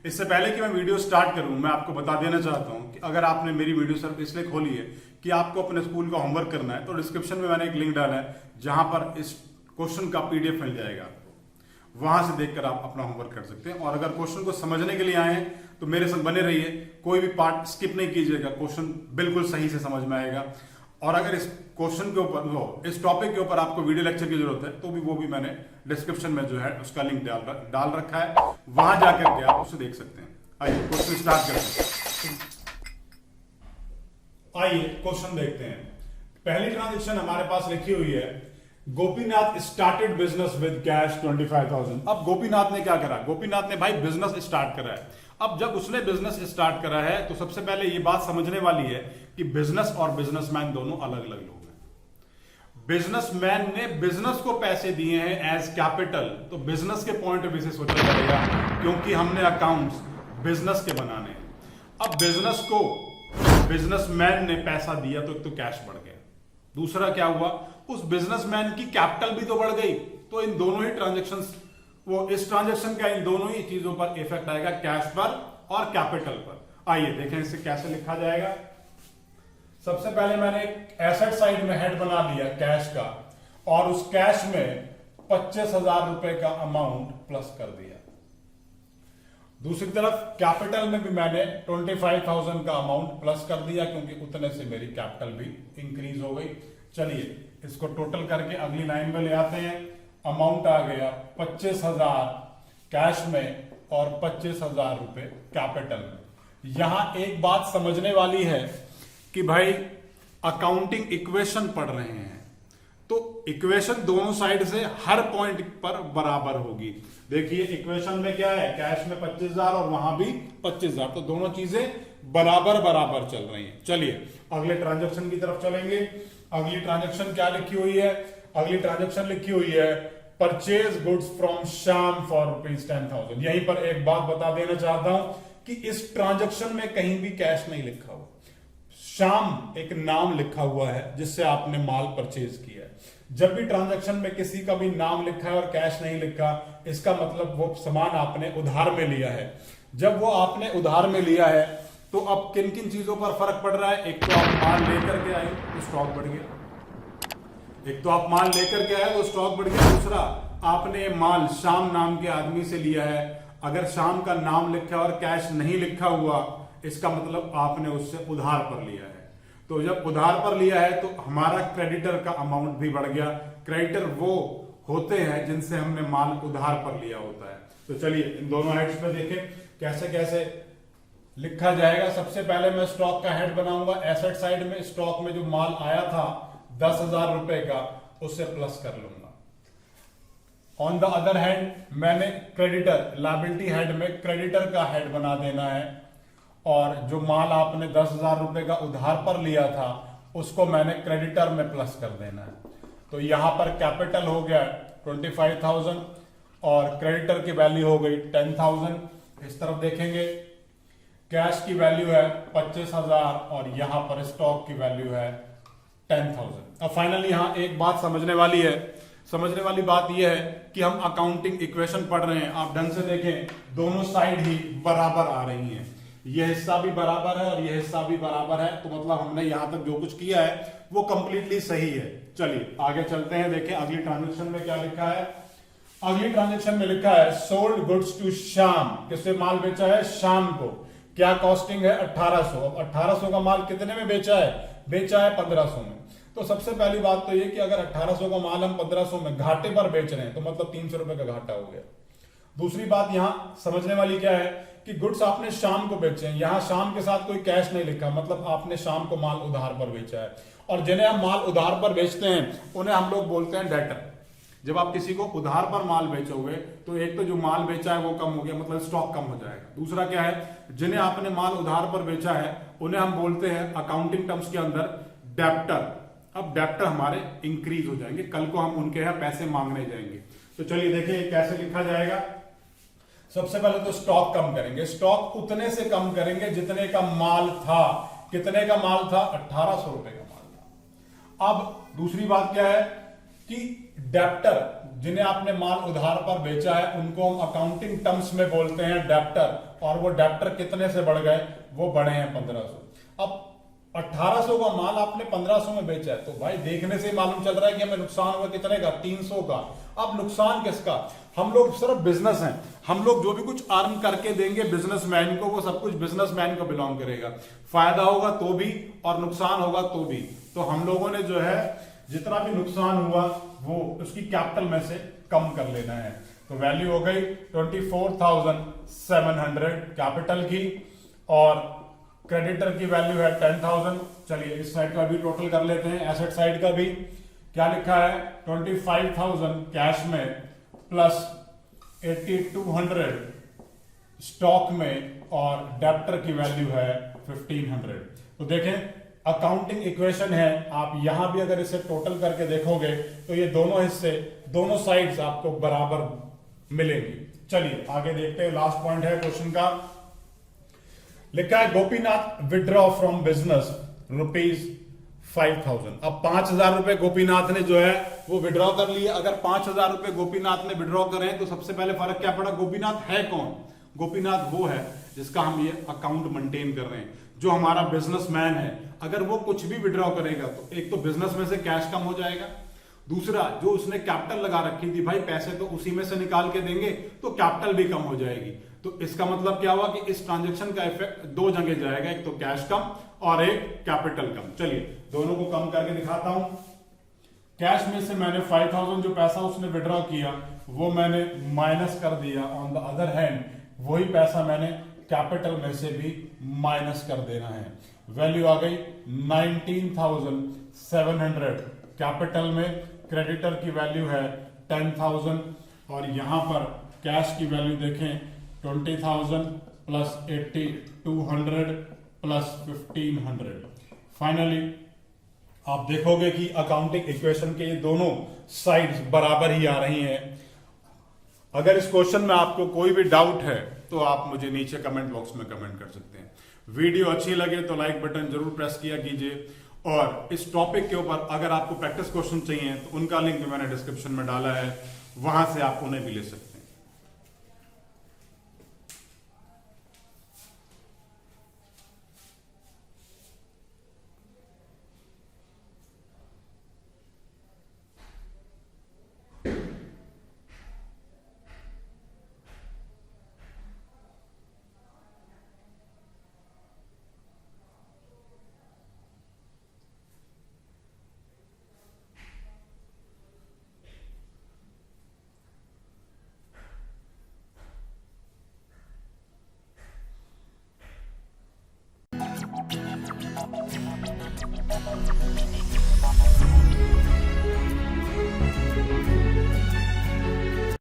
इससे पहले कि मैं वीडियो स्टार्ट करूं, मैं आपको बता देना चाहता हूं कि अगर आपने मेरी वीडियो सिर्फ इसलिए खोली है कि आपको अपने स्कूल का होमवर्क करना है, तो डिस्क्रिप्शन में मैंने एक लिंक डाला है जहां पर इस क्वेश्चन का पीडीएफ मिल जाएगा आपको। वहां से देखकर आप अपना होमवर्क कर सकते हैं। और अगर क्वेश्चन को समझने के लिए आए हैं तो मेरे संग बने रहिए, कोई भी पार्ट स्किप नहीं कीजिएगा, क्वेश्चन बिल्कुल सही से समझ में आएगा। और अगर इस क्वेश्चन के ऊपर, इस टॉपिक के ऊपर आपको वीडियो लेक्चर की जरूरत है तो भी वो भी मैंने डिस्क्रिप्शन में जो है उसका लिंक डाल रखा है, वहां जाकर के आप उसे देख सकते हैं। आइए क्वेश्चन स्टार्ट करते हैं। आइए क्वेश्चन देखते हैं। पहली ट्रांजेक्शन हमारे पास लिखी हुई है, Gopinath started business with cash 25,000। अब गोपीनाथ ने क्या करा? गोपीनाथ ने भाई बिजनेस स्टार्ट करा है। अब जब उसने बिजनेस स्टार्ट करा है तो सबसे पहले ये बात समझने वाली है कि बिजनेस और बिजनेसमैन दोनों अलग अलग लोग हैं। बिजनेसमैन ने बिजनेस को पैसे दिए हैं एज कैपिटल, तो बिजनेस के पॉइंट ऑफ व्यू से सोचा जाएगा, क्योंकि हमने अकाउंट्स बिजनेस के बनाने हैं। अब बिजनेस को बिजनेसमैन ने पैसा दिया तो एक तो कैश बढ़ गया, दूसरा क्या हुआ, उस बिजनेसमैन की कैपिटल भी तो बढ़ गई। तो इन दोनों ही ट्रांजेक्शंस, वो इस ट्रांजेक्शन का इन दोनों ही चीजों पर इफेक्ट आएगा, कैश पर और कैपिटल पर। आइए देखें इसे कैसे लिखा जाएगा। सबसे पहले मैंने एसेट साइड में हेड बना लिया कैश का, और उस कैश में 25,000 रुपए का अमाउंट प्लस कर दिया। दूसरी तरफ कैपिटल में भी मैंने 25,000 का अमाउंट प्लस कर दिया, क्योंकि उतने से मेरी कैपिटल भी इंक्रीज हो गई। चलिए इसको टोटल करके अगली लाइन में ले आते हैं। अमाउंट आ गया 25,000 कैश में और 25,000 रुपए कैपिटल में। यहां एक बात समझने वाली है कि भाई अकाउंटिंग इक्वेशन पढ़ रहे हैं तो इक्वेशन दोनों साइड से हर पॉइंट पर बराबर होगी। देखिए इक्वेशन में क्या है, कैश में 25,000 और वहां भी 25,000, तो दोनों चीजें बराबर बराबर चल रही हैं। चलिए अगले ट्रांजैक्शन की तरफ चलेंगे। अगली ट्रांजैक्शन क्या लिखी हुई है? अगली ट्रांजैक्शन लिखी हुई है, purchase goods from Shyam for ₹10,000। यहीं पर एक बात बता देना चाहता हूं कि इस ट्रांजैक्शन में कहीं भी कैश नहीं लिखा हुआ, श्याम एक नाम लिखा हुआ है जिससे आपने माल परचेज किया है। जब भी ट्रांजैक्शन में किसी का भी नाम लिखा है और कैश नहीं लिखा, इसका मतलब वो सामान आपने उधार में लिया है। जब वो आपने उधार में लिया है तो अब किन किन चीजों पर फर्क पड़ रहा है? एक तो आप माल लेकर के आए तो स्टॉक बढ़ गया, एक तो आप माल लेकर के आए तो स्टॉक बढ़ गया, दूसरा आपने माल श्याम नाम के आदमी से लिया है। अगर श्याम का नाम लिखा और कैश नहीं लिखा हुआ, इसका मतलब आपने उससे उधार पर लिया है। तो जब उधार पर लिया है तो हमारा क्रेडिटर का अमाउंट भी बढ़ गया। क्रेडिटर वो होते हैं जिनसे हमने माल उधार पर लिया होता है। तो चलिए इन दोनों हेड्स पे देखें कैसे कैसे लिखा जाएगा। सबसे पहले मैं स्टॉक का हेड बनाऊंगा। एसेट साइड में स्टॉक में जो माल आया था 10,000 रुपए का, उससे प्लस कर लूंगा। ऑन द अदर हैंड मैंने क्रेडिटर, लायबिलिटी हेड में क्रेडिटर का हेड बना देना है, और जो माल आपने 10,000 रुपए का उधार पर लिया था उसको मैंने क्रेडिटर में प्लस कर देना है। तो यहां पर कैपिटल हो गया 25,000 और क्रेडिटर की वैल्यू हो गई 10,000। इस तरफ देखेंगे कैश की वैल्यू है 25,000 और यहां पर स्टॉक की वैल्यू है 10,000। अब फाइनली यहां एक बात समझने वाली है। समझने वाली बात यह है कि हम अकाउंटिंग इक्वेशन पढ़ रहे हैं। आप ढंग से देखें, दोनों साइड ही बराबर आ रही हैं। यह हिस्सा भी बराबर है और यह हिस्सा भी बराबर है, तो मतलब हमने यहां तक जो कुछ किया है वो कंप्लीटली सही है। चलिए आगे चलते हैं, देखें अगली ट्रांजैक्शन में क्या लिखा है। अगली ट्रांजैक्शन में लिखा है, सोल्ड गुड्स टू श्याम। किससे माल बेचा है? श्याम को। क्या कॉस्टिंग है? 1800। अब 1800 का माल कितने में बेचा है? बेचा है 1500 में। तो सबसे पहली बात तो ये कि अगर 1800 का माल हम 1500 में घाटे पर बेच रहे हैं तो मतलब 300 रुपए का घाटा हो गया। दूसरी बात यहां समझने वाली क्या है कि गुड्स आपने शाम को बेचे हैं। यहां शाम के साथ कोई कैश नहीं लिखा, मतलब आपने शाम को माल उधार पर बेचा है। और जिन्हें हम माल उधार पर बेचते हैं उन्हें हम लोग बोलते हैं डेटर। जब आप किसी को उधार पर माल बेचोगे तो एक तो जो माल बेचा है वो कम हो गया, मतलब स्टॉक कम हो जाएगा। दूसरा क्या है, जिन्हें आपने माल उधार पर बेचा है उन्हें हम बोलते हैं अकाउंटिंग टर्म्स के अंदर डेप्टर। अब डेप्टर हमारे इंक्रीज हो जाएंगे, कल को हम उनके यहां पैसे मांगने जाएंगे। तो चलिए देखिए कैसे लिखा जाएगा। सबसे पहले तो स्टॉक कम करेंगे। स्टॉक उतने से कम करेंगे जितने का माल था। कितने का माल था? 1800 रुपए का माल था। अब दूसरी बात क्या है कि डेप्टर, जिन्हें आपने माल उधार पर बेचा है उनको हम अकाउंटिंग टर्म्स में बोलते हैं डेप्टर, और वो डेप्टर कितने से बढ़ गए, वो बढ़े हैं 1500। अब 1800 का माल आपने 1500 में बेचा है, तो भाई देखने से ही मालूम चल रहा है कि हमें नुकसान हुआ कितने का, 300 का। अब नुकसान किसका, हम लोग सिर्फ बिजनेस हैं, हम लोग जो भी कुछ अर्न करके देंगे बिजनेसमैन को, वो सब कुछ बिजनेसमैन को बिलोंग करेगा। फायदा होगा तो भी और नुकसान होगा तो भी। तो हम लोगों ने जो है जितना भी नुकसान हुआ वो उसकी कैपिटल में से कम कर लेना है। तो वैल्यू हो गई 24,700 कैपिटल की, और क्रेडिटर की वैल्यू है 10,000। चलिए इस साइड का भी टोटल कर लेते हैं, एसेट साइड का भी। क्या लिखा है, 25,000 कैश में प्लस 8,200 स्टॉक में, और डेप्टर की वैल्यू है 1,500। तो देखें अकाउंटिंग इक्वेशन है, आप यहां भी अगर इसे टोटल करके देखोगे तो ये दोनों हिस्से, दोनों साइड्स आपको बराबर मिलेंगी। चलिए आगे देखते हैं, लास्ट पॉइंट है क्वेश्चन का। लिखा है गोपीनाथ विड्रॉ फ्रॉम बिजनेस ₹5,000। अब 5,000 रुपए गोपीनाथ ने जो है वो विड्रॉ कर लिए। अगर 5,000 रुपए गोपीनाथ ने विड्रॉ करें तो सबसे पहले फर्क क्या पड़ा, गोपीनाथ है कौन, गोपीनाथ वो है जिसका हम ये अकाउंट मेंटेन कर रहे हैं, जो हमारा बिजनेसमैन है। अगर वो कुछ भी विड्रॉ करेगा तो एक तो बिजनेस में से कैश कम हो जाएगा, दूसरा जो उसने कैपिटल लगा रखी थी भाई पैसे तो उसी में से निकाल के देंगे तो कैपिटल भी कम हो जाएगी। तो इसका मतलब क्या हुआ कि इस ट्रांजैक्शन का इफेक्ट दो जगह जाएगा, एक तो कैश कम और एक कैपिटल कम। चलिए दोनों को कम करके दिखाता हूं। कैश में से मैंने 5,000 जो पैसा उसने विड्रॉ किया वो मैंने माइनस कर दिया। ऑन द अदर हैंड वही पैसा मैंने कैपिटल में से भी माइनस कर देना है। वैल्यू आ गई 19,700 कैपिटल में, क्रेडिटर की वैल्यू है 10,000, और यहां पर कैश की वैल्यू देखें 20,000 प्लस 8,200 प्लस 1,500। फाइनली आप देखोगे कि अकाउंटिंग इक्वेशन के ये दोनों साइड्स बराबर ही आ रही हैं। अगर इस क्वेश्चन में आपको कोई भी डाउट है तो आप मुझे नीचे कमेंट बॉक्स में कमेंट कर सकते हैं। वीडियो अच्छी लगे तो लाइक बटन जरूर प्रेस किया कीजिए, और इस टॉपिक के ऊपर अगर आपको प्रैक्टिस क्वेश्चन चाहिए तो उनका लिंक मैंने डिस्क्रिप्शन में डाला है, वहां से आप उन्हें भी ले सकते हैं।